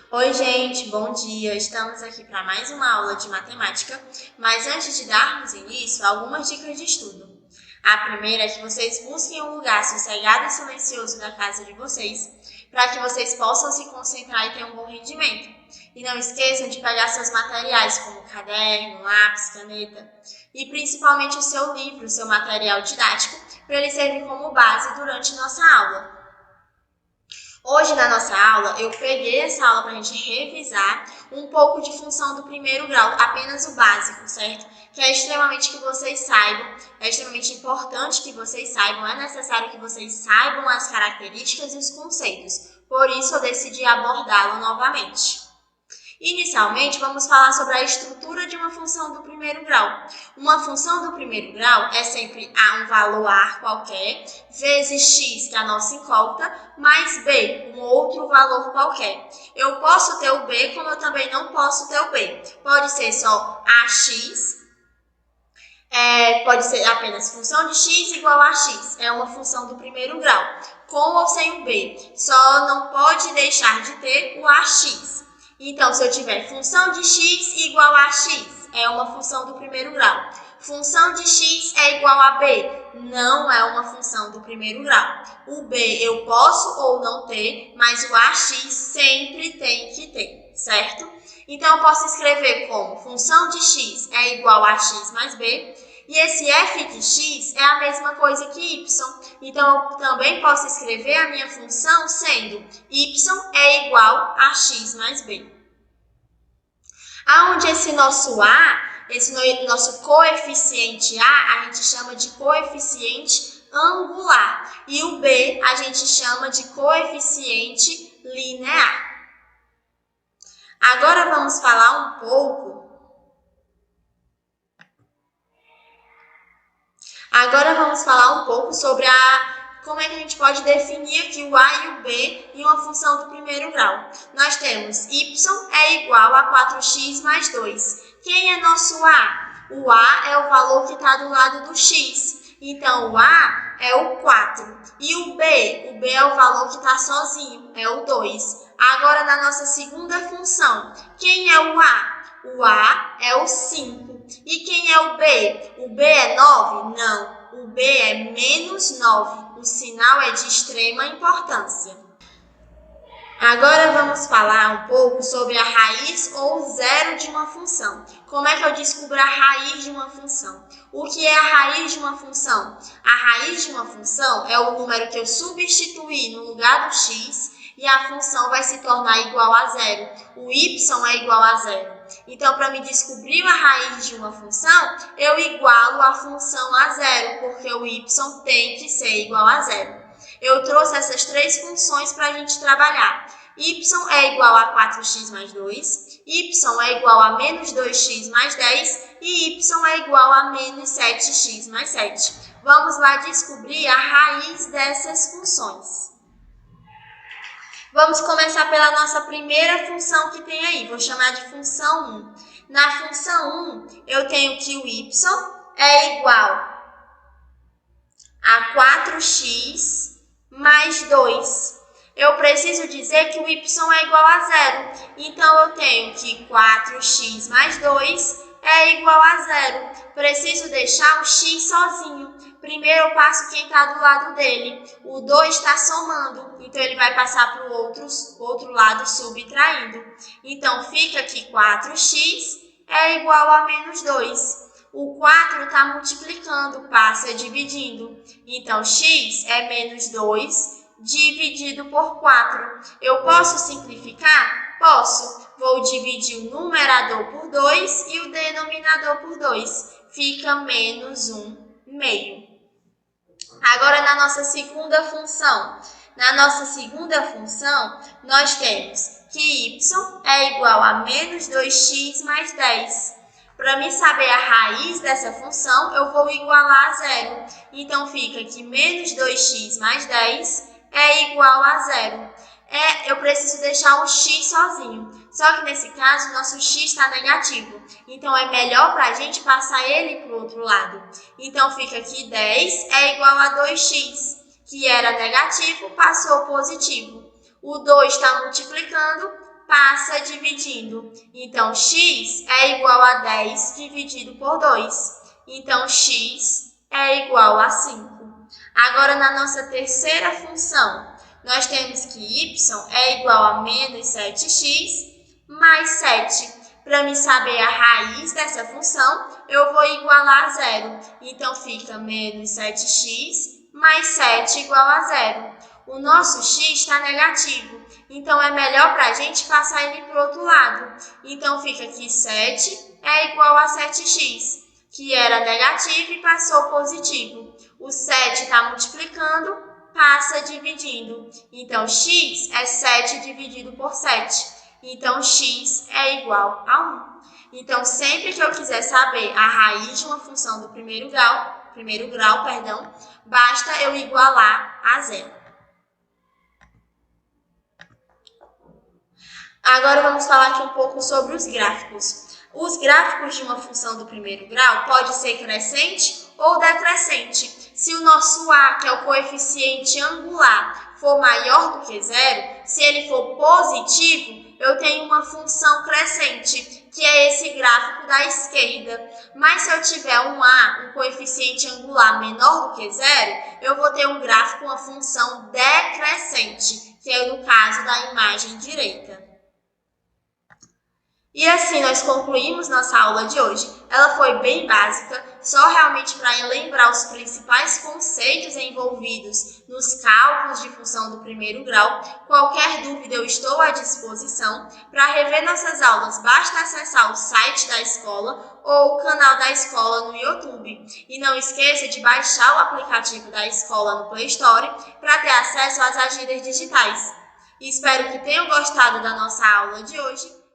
Oi, gente, bom dia! Estamos aqui para mais uma aula de matemática, mas antes de darmos início, algumas dicas de estudo. A primeira é que vocês busquem um lugar sossegado e silencioso da casa de vocês, para que vocês possam se concentrar e ter um bom rendimento. E não esqueçam de pegar seus materiais, como caderno, lápis, caneta, e principalmente o seu livro, o seu material didático, para ele servir como base durante nossa aula. Hoje, na nossa aula, eu peguei essa aula para a gente revisar um pouco de função do primeiro grau, apenas o básico, certo? Que é extremamente que vocês saibam, é extremamente importante que vocês saibam, é necessário que vocês saibam as características e os conceitos. Por isso, eu decidi abordá-lo novamente. Inicialmente, vamos falar sobre a estrutura de uma função do primeiro grau. Uma função do primeiro grau é sempre um valor A qualquer, vezes x, que é a nossa incógnita, mais b, um outro valor qualquer. Eu posso ter o b, como eu também não posso ter o b. Pode ser só ax, pode ser apenas função de x igual a x. É uma função do primeiro grau, com ou sem o b. Só não pode deixar de ter o ax. Então, se eu tiver função de x igual a x, é uma função do primeiro grau. Função de x é igual a b, não é uma função do primeiro grau. O b eu posso ou não ter, mas o ax sempre tem que ter, certo? Então, eu posso escrever como função de x é igual a x mais b, e esse f de x é a mesma coisa que y. Então, eu também posso escrever a minha função sendo y é igual a x mais b. Aonde esse nosso a, esse nosso coeficiente a gente chama de coeficiente angular. E o b a gente chama de coeficiente linear. Agora vamos falar um pouco sobre como é que a gente pode definir aqui o a e o b em uma função do primeiro grau. Nós temos y é igual a 4x mais 2. Quem é nosso a? O a é o valor que está do lado do x. Então, o a é o 4. E o b é o valor que está sozinho, é o 2. Agora, na nossa segunda função, quem é o a? O a é o 5. E quem é o b? O b é 9? Não. O b é menos 9. O sinal é de extrema importância. Agora vamos falar um pouco sobre a raiz ou zero de uma função. Como é que eu descubro a raiz de uma função? O que é a raiz de uma função? A raiz de uma função é o número que eu substituí no lugar do x e a função vai se tornar igual a zero. O y é igual a zero. Então, para me descobrir a raiz de uma função, eu igualo a função a zero, porque o y tem que ser igual a zero. Eu trouxe essas três funções para a gente trabalhar. Y é igual a 4x mais 2, y é igual a menos 2x mais 10 e y é igual a menos 7x mais 7. Vamos lá descobrir a raiz dessas funções. Vamos começar pela nossa primeira função que tem aí, vou chamar de função 1. Na função 1, eu tenho que o y é igual a 4x mais 2. Eu preciso dizer que o y é igual a zero. Então, eu tenho que 4x mais 2 é igual a zero. Preciso deixar o x sozinho. Primeiro eu passo quem está do lado dele. O 2 está somando, então ele vai passar para o outro lado subtraindo. Então, fica que 4x é igual a menos 2. O 4 está multiplicando, passa dividindo. Então, x é menos 2 dividido por 4. Eu posso simplificar? Posso. Vou dividir o numerador por 2 e o denominador por 2. Fica menos 1 meio. Agora, na nossa segunda função. Na nossa segunda função, nós temos que y é igual a menos 2x mais 10. Para mim saber a raiz dessa função, eu vou igualar a zero. Então, fica que menos 2x mais 10 é igual a zero. Eu preciso deixar o x sozinho. Só que nesse caso, nosso x está negativo. Então, é melhor para a gente passar ele para o outro lado. Então, fica que 10 é igual a 2x, que era negativo, passou positivo. O 2 está multiplicando, passa dividindo. Então, x é igual a 10 dividido por 2. Então, x é igual a 5. Agora, na nossa terceira função, nós temos que y é igual a menos 7x mais 7. Para me saber a raiz dessa função, eu vou igualar a zero. Então, fica menos 7x mais 7 igual a zero. O nosso x está negativo, então é melhor para a gente passar ele para o outro lado. Então, fica que 7 é igual a 7x, que era negativo e passou positivo. O 7 está multiplicando, passa dividindo. Então, x é 7 dividido por 7. Então, x é igual a 1. Então, sempre que eu quiser saber a raiz de uma função do primeiro grau, basta eu igualar a zero. Agora, vamos falar aqui um pouco sobre os gráficos. Os gráficos de uma função do primeiro grau pode ser crescente ou decrescente. Se o nosso a, que é o coeficiente angular, for maior do que zero, se ele for positivo, eu tenho uma função crescente, que é esse gráfico da esquerda. Mas se eu tiver um a, um coeficiente angular menor do que zero, eu vou ter um gráfico, uma função decrescente, que é no caso da imagem direita. E assim nós concluímos nossa aula de hoje. Ela foi bem básica, só realmente para lembrar os principais conceitos envolvidos nos cálculos de função do primeiro grau. Qualquer dúvida eu estou à disposição. Para rever nossas aulas, basta acessar o site da escola ou o canal da escola no YouTube. E não esqueça de baixar o aplicativo da escola no Play Store para ter acesso às agendas digitais. Espero que tenham gostado da nossa aula de hoje.